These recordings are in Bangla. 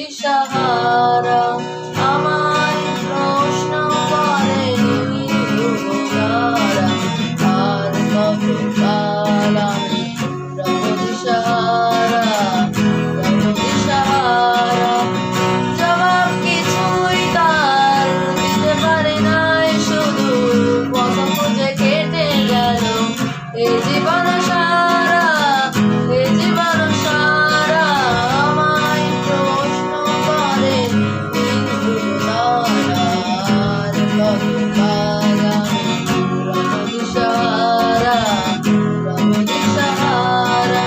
দিশাহারা আমায় প্রশ্ন করে নির্ভুলারা আর কত কাল আমি রব দিশাহারা জবাব কিছুই তার দিতে পারে নাই শুধু পথ খুঁজে কেটে গেল এ জীবন সারা এ জীবন সারা আমায় প্রশ্ন করে নির্ভুলারা আর কত কাল আমি রব দিশাহারা রব দিশাহারা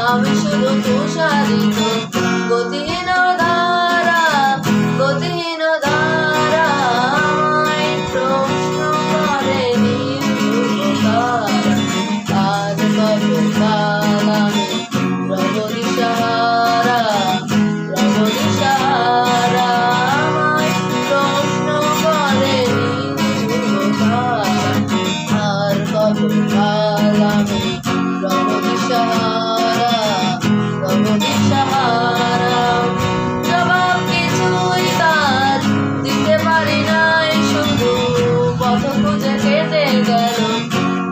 আমি শুধু তুষারিত গতিহীন ধারা গতিহীন ধারা আমায় প্রশ্ন করে নির্ভুলারা আর কত কাল আমি রব দিশাহারা রব দিশাহারা আমায় প্রশ্ন করে নির্ভুলারা আর কত কাল আমি রব দিশাহারা জবাব কিছুই তার দিতে পারি নাই শুধু পথ খুঁজে কেটে গেল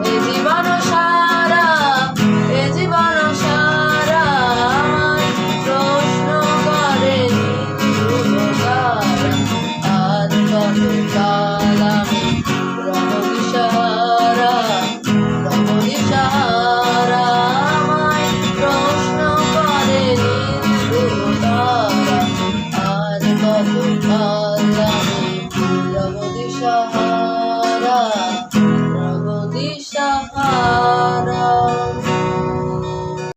এ জীবন সারা এ জীবন সারা আমায় প্রশ্ন করে নির্ভুলারা আর কত